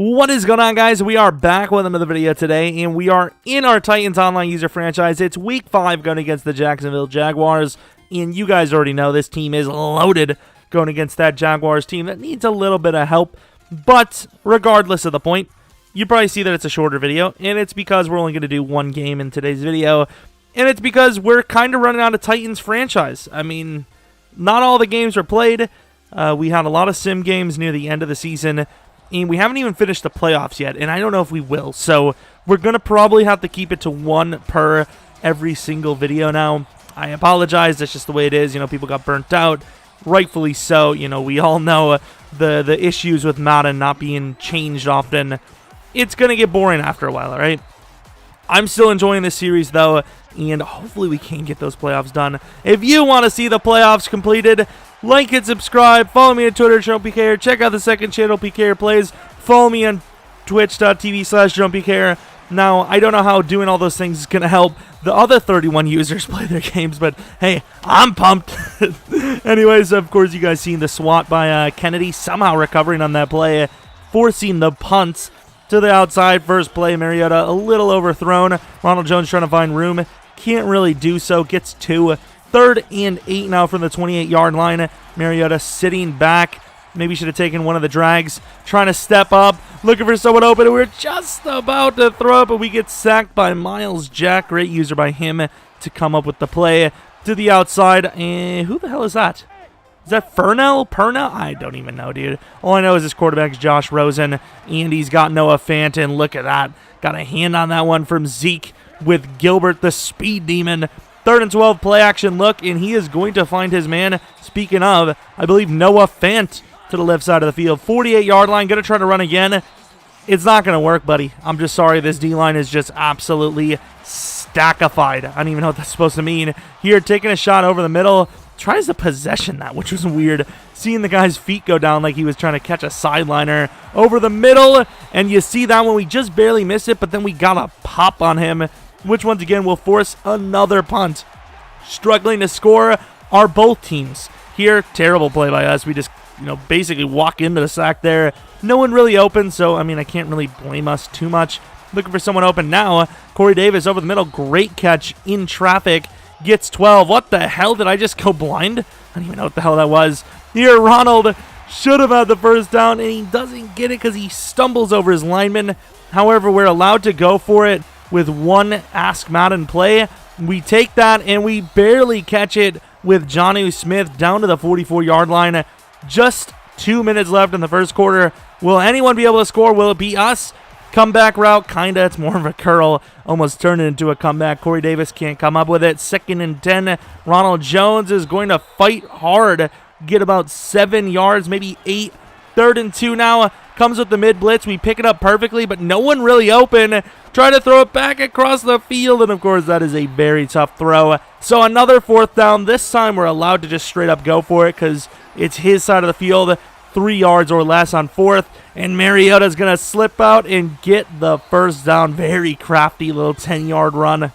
What is going on, guys? We are back with another video today, and we are in our Titans Online user franchise. It's Week 5 going against the Jacksonville Jaguars, and you guys already know this team is loaded going against that Jaguars team that needs a little bit of help. But regardless of the point, you probably see that it's a shorter video, and it's because we're only going to do one game in today's video, and it's because we're kind of running out of Titans franchise. I mean, not all the games were played. We had a lot of sim games near the end of the season, and we haven't even finished the playoffs yet, and I don't know if we will. So we're going to probably have to keep it to one per every single video now. I apologize. That's just the way it is. You know, people got burnt out. Rightfully so. You know, we all know the issues with Madden not being changed often. It's going to get boring after a while, all right? I'm still enjoying this series, though, and hopefully we can get those playoffs done. If you want to see the playoffs completed, like and subscribe. Follow me on Twitter, Jeromepkr. Check out the second channel, PKR Plays. Follow me on twitch.tv/Jeromepkr. Now, I don't know how doing all those things is going to help the other 31 users play their games, but hey, I'm pumped. Anyways, of course, you guys seen the swat by Kennedy somehow recovering on that play, forcing the punts to the outside. First play, Mariota a little overthrown. Ronald Jones trying to find room. Can't really do so. Gets 2. 3rd and 8 now from the 28-yard line. Mariota sitting back. Maybe should have taken one of the drags. Trying to step up. Looking for someone open. And we're just about to throw it, but we get sacked by Miles Jack. Great user by him to come up with the play to the outside. And who the hell is that? Is that Perna? I don't even know, dude. All I know is this quarterback's Josh Rosen, and he's got Noah Fant, and look at that. Got a hand on that one from Zeke with Gilbert, the speed demon. 3rd and 12, play action look, and he is going to find his man. Speaking of, I believe Noah Fant to the left side of the field. 48-yard line, going to try to run again. It's not going to work, buddy. I'm just sorry. This D-line is just absolutely stackified. I don't even know what that's supposed to mean. Here, taking a shot over the middle. Tries to possession that, which was weird. Seeing the guy's feet go down like he was trying to catch a sideliner over the middle. And you see that one, we just barely missed it, but then we got a pop on him, which once again will force another punt. Struggling to score are both teams. Here, terrible play by us. We just, basically walk into the sack there. No one really open, so, I mean, I can't really blame us too much. Looking for someone open now. Corey Davis over the middle. Great catch in traffic. Gets 12. What the hell? Did I just go blind? I don't even know what the hell that was. Here, Ronald should have had the first down, and he doesn't get it because he stumbles over his lineman. However, we're allowed to go for it with one Ask Madden play. We take that, and we barely catch it with Jonnu Smith down to the 44-yard line. Just 2 minutes left in the first quarter. Will anyone be able to score? Will it be us? Comeback route, kinda. It's more of a curl. Almost turned it into a comeback. Corey Davis can't come up with it. 2nd and 10. Ronald Jones is going to fight hard. Get about 7 yards, maybe 8. 3rd and 2 now. Comes with the mid-blitz. We pick it up perfectly, but no one really open. Try to throw it back across the field, and of course that is a very tough throw. So another 4th down. This time we're allowed to just straight up go for it because it's his side of the field. 3 yards or less on 4th. And Mariota's going to slip out and get the first down. Very crafty little 10-yard run.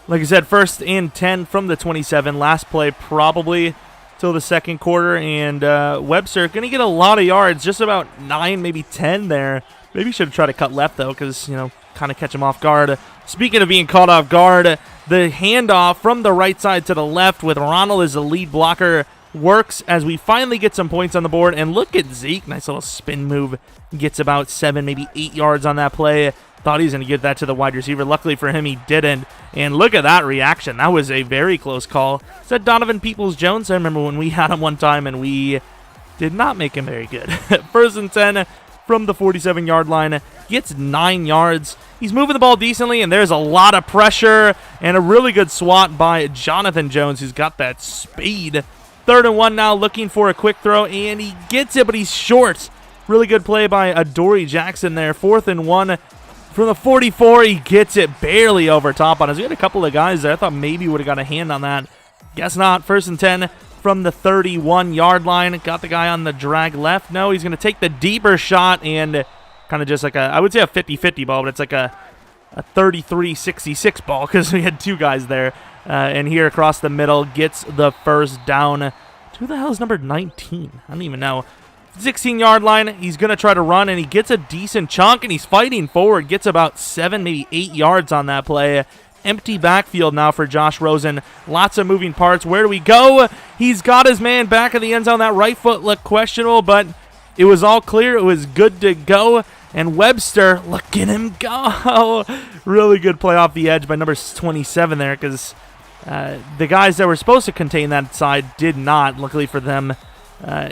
Like I said, 1st and 10 from the 27. Last play probably till the second quarter. And Webster going to get a lot of yards. Just about 9, maybe 10 there. Maybe should have tried to cut left, though, because, kind of catch him off guard. Speaking of being caught off guard, the handoff from the right side to the left with Ronald as the lead blocker works as we finally get some points on the board. And look at Zeke. Nice little spin move. Gets about 7, maybe 8 yards on that play. Thought he was going to give that to the wide receiver. Luckily for him, he didn't. And look at that reaction. That was a very close call. Is that Donovan Peoples-Jones? I remember when we had him one time and we did not make him very good. 1st and 10 from the 47-yard line. Gets 9 yards. He's moving the ball decently, and there's a lot of pressure. And a really good swat by Jonathan Jones, who's got that speed. 3rd and 1 now, looking for a quick throw, and he gets it, but he's short. Really good play by Adoree Jackson there. 4th and 1 from the 44. He gets it barely over top on us. We had a couple of guys there. I thought maybe would have got a hand on that. Guess not. 1st and 10 from the 31-yard line. Got the guy on the drag left. No, he's going to take the deeper shot and kind of just like I would say a 50-50 ball, but it's like a 33-66 ball because we had 2 guys there. And here across the middle gets the first down. Who the hell is number 19? I don't even know. 16-yard line. He's going to try to run, and he gets a decent chunk, and he's fighting forward. Gets about 7, maybe 8 yards on that play. Empty backfield now for Josh Rosen. Lots of moving parts. Where do we go? He's got his man back of the end zone. That right foot looked questionable, but it was all clear. It was good to go. And Webster, look at him go. Really good play off the edge by number 27 there, because the guys that were supposed to contain that side did not. Luckily for them,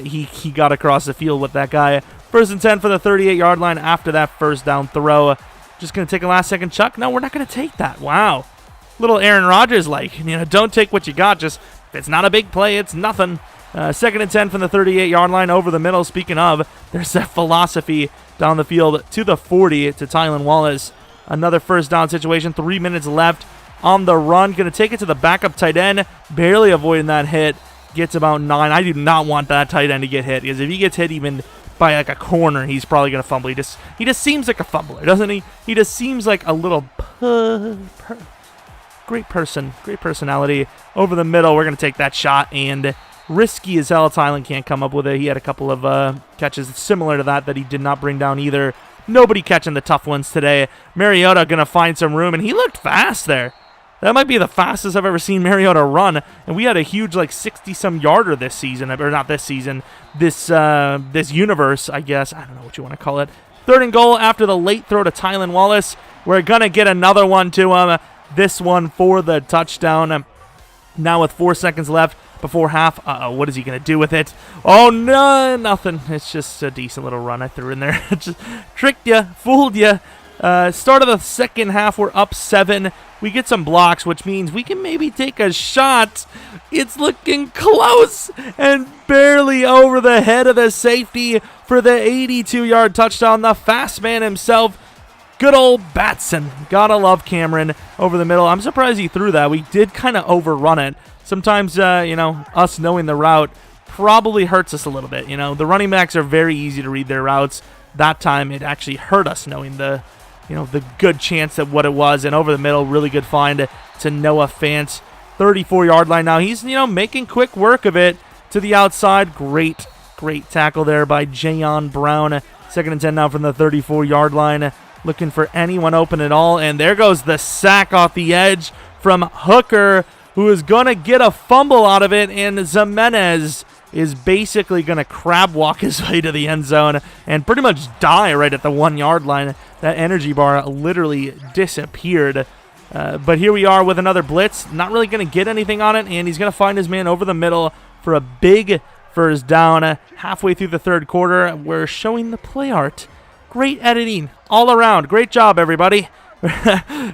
he got across the field with that guy. 1st and 10 for the 38-yard line after that first down throw. Just going to take a last-second chuck? No, we're not going to take that. Wow. Little Aaron Rodgers-like. Don't take what you got. Just, if it's not a big play, it's nothing. 2nd and 10 from the 38-yard line over the middle. Speaking of, there's that philosophy down the field to the 40 to Tylan Wallace. Another first down situation. 3 minutes left on the run. Going to take it to the backup tight end. Barely avoiding that hit. Gets about 9. I do not want that tight end to get hit, because if he gets hit even by like a corner, he's probably going to fumble. He just seems like a fumbler, doesn't he? He just seems like a little great personality. Over the middle, we're going to take that shot, and risky as hell. Tylan can't come up with it. He had a couple of catches similar to that he did not bring down either. Nobody catching the tough ones today. Mariota going to find some room, and he looked fast there. That might be the fastest I've ever seen Mariota run, and we had a huge 60-some yarder this season, or not this season, this universe, I guess. I don't know what you want to call it. 3rd and goal after the late throw to Tylan Wallace. We're going to get another one to him. This one for the touchdown. Now with 4 seconds left before half. What is he going to do with it? Oh, no, nothing. It's just a decent little run I threw in there. Just tricked you, fooled you. Start of the second half, we're up 7. We get some blocks, which means we can maybe take a shot. It's looking close and barely over the head of the safety for the 82-yard touchdown. The fast man himself, good old Batson. Gotta love Cameron over the middle. I'm surprised he threw that. We did kind of overrun it. Sometimes, us knowing the route probably hurts us a little bit. The running backs are very easy to read their routes. That time, it actually hurt us knowing the good chance that what it was. And over the middle, really good find to Noah Fant. 34-yard line now. He's, making quick work of it to the outside. Great tackle there by Jayon Brown. 2nd and 10 now from the 34-yard line. Looking for anyone open at all. And there goes the sack off the edge from Hooker, who is going to get a fumble out of it. And Zimenez is basically going to crab walk his way to the end zone and pretty much die right at the 1-yard line. That energy bar literally disappeared. But here we are with another blitz. Not really going to get anything on it, and he's going to find his man over the middle for a big first down. Halfway through the 3rd quarter, we're showing the play art. Great editing all around. Great job, everybody.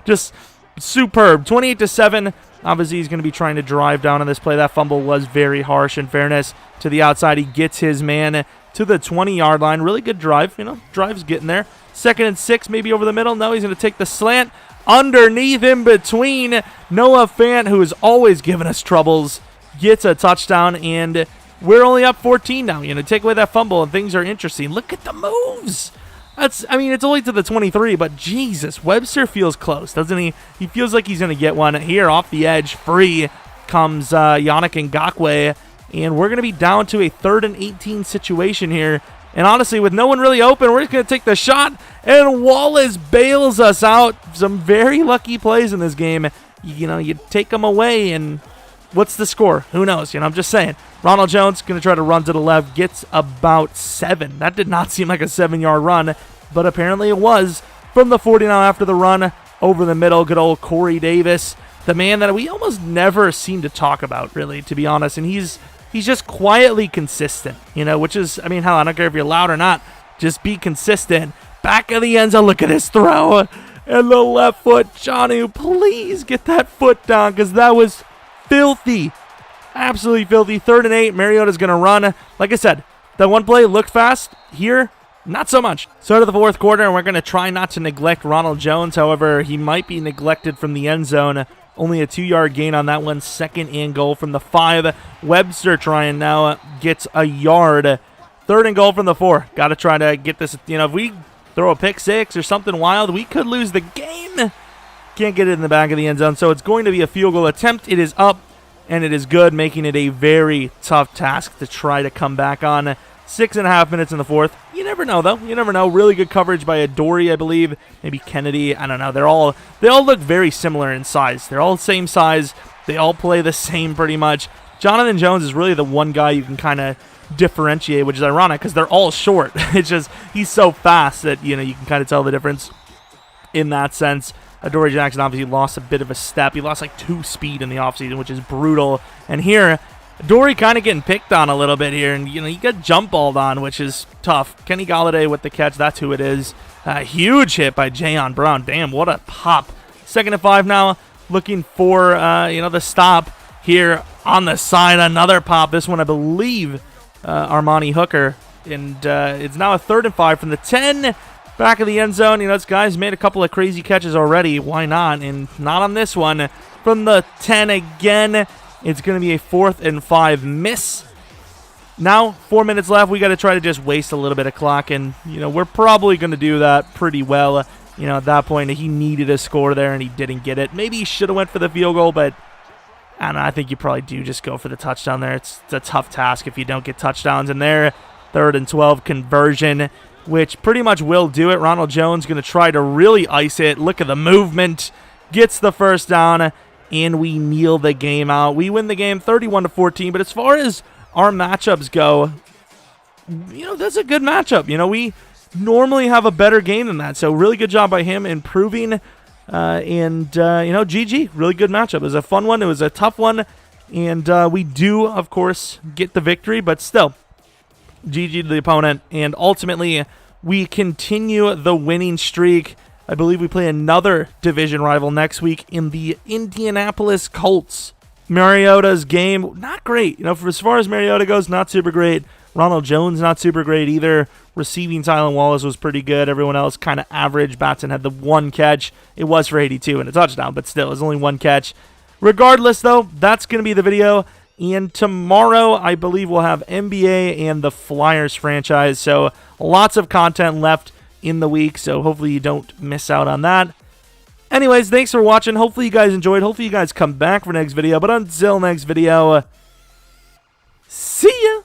Just superb. 28-7. Obviously, he's going to be trying to drive down on this play. That fumble was very harsh, in fairness. To the outside, he gets his man to the 20-yard line. Really good drive. Drive's getting there. 2nd and 6, maybe over the middle. No, he's going to take the slant. Underneath, in between, Noah Fant, who has always given us troubles, gets a touchdown, and we're only up 14 now. Take away that fumble, and things are interesting. Look at the moves. It's only to the 23, but Jesus, Webster feels close, doesn't he? He feels like he's going to get one. Here, off the edge, free comes Yannick Ngakoue, and we're going to be down to a 3rd and 18 situation here. And honestly, with no one really open, we're just going to take the shot, and Wallace bails us out. Some very lucky plays in this game. You take them away, and what's the score? Who knows? I'm just saying. Ronald Jones going to try to run to the left, gets about 7. That did not seem like a 7-yard run, but apparently it was. From the 40 now after the run, over the middle, good old Corey Davis, the man that we almost never seem to talk about, really, to be honest. And he's just quietly consistent, which is, hell, I don't care if you're loud or not. Just be consistent. Back of the end zone, look at this throw. And the left foot, Jonnu, please get that foot down, because that was filthy. Absolutely filthy. 3rd and 8. Mariota's going to run. Like I said, that one play looked fast. Here, not so much. Start of the 4th quarter, and we're going to try not to neglect Ronald Jones. However, he might be neglected from the end zone. Only a 2-yard gain on that one. 2nd and goal from the 5. Webster trying now. Gets a yard. 3rd and goal from the 4. Got to try to get this. If we throw a pick 6 or something wild, we could lose the game. Can't get it in the back of the end zone. So it's going to be a field goal attempt. It is up, and it is good, making it a very tough task to try to come back on. 6.5 minutes in the fourth. You never know, though. You never know. Really good coverage by Adoree, I believe. Maybe Kennedy. I don't know. They all look very similar in size. They're all the same size. They all play the same pretty much. Jonathan Jones is really the one guy you can kind of differentiate, which is ironic because they're all short. It's just he's so fast that you can kind of tell the difference in that sense. Adoree Jackson obviously lost a bit of a step. He lost like 2 speed in the offseason, which is brutal. And here, Adoree kind of getting picked on a little bit here, and you got jump balled on, which is tough. Kenny Galladay with the catch, that's who it is. Huge hit by Jayon Brown. Damn, what a pop. 2nd and 5 now, looking for the stop here on the side. Another pop. This one, I believe, Armani Hooker, and it's now a 3rd and 5 from the 10. Back of the end zone. This guy's made a couple of crazy catches already. Why not? And not on this one. From the 10 again. It's going to be a 4th and 5 miss. Now, 4 minutes left. We got to try to just waste a little bit of clock. And, we're probably going to do that pretty well. At that point, he needed a score there and he didn't get it. Maybe he should have went for the field goal, but I don't know. I think you probably do just go for the touchdown there. It's a tough task if you don't get touchdowns in there. 3rd and 12 conversion, which pretty much will do it. Ronald Jones going to try to really ice it. Look at the movement. Gets the first down, and we kneel the game out. We win the game 31-14, but as far as our matchups go, that's a good matchup. We normally have a better game than that, so really good job by him improving. GG, really good matchup. It was a fun one. It was a tough one, and we do, of course, get the victory, but still, GG to the opponent, and ultimately we continue the winning streak. I believe we play another division rival next week in the Indianapolis Colts. Mariota's game, not great. For as far as Mariota goes, not super great. Ronald Jones, not super great either. Receiving, Tylan Wallace was pretty good. Everyone else kind of average. Batson had the 1 catch. It was for 82 and a touchdown, but still, it was only 1 catch. Regardless, though, that's going to be the video. And tomorrow, I believe we'll have NBA and the Flyers franchise. So lots of content left in the week. So hopefully you don't miss out on that. Anyways, thanks for watching. Hopefully you guys enjoyed. Hopefully you guys come back for next video. But until next video, see ya.